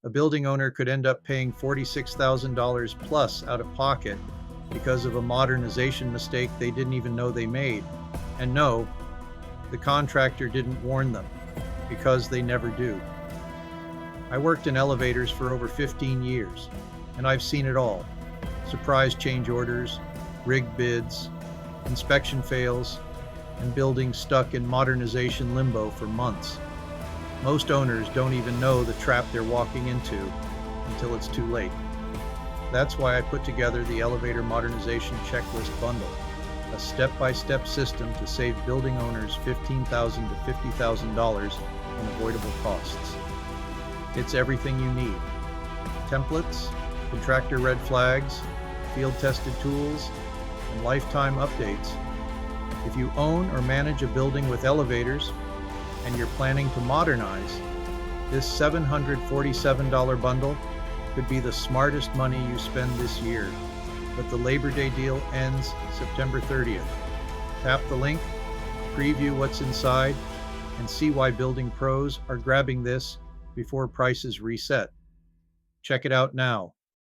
A building owner could end up paying $46,000 plus out of pocket because of a modernization mistake they didn't even know they made. And no, the contractor didn't warn them, because they never do. I worked in elevators for over 15 years, and I've seen it all: surprise change orders, rigged bids, inspection fails, and buildings stuck in modernization limbo for months. Most owners don't even know the trap they're walking into until it's too late. That's why I put together the Elevator Modernization Checklist Bundle, a step-by-step system to save building owners $15,000 to $50,000 in avoidable costs. It's everything you need: templates, contractor red flags, field-tested tools, and lifetime updates. If you own or manage a building with elevators and you're planning to modernize, this $747 bundle could be the smartest money you spend this year. But the Labor Day deal ends September 30th. Tap the link, preview what's inside, and see why building pros are grabbing this before prices reset. Check it out now.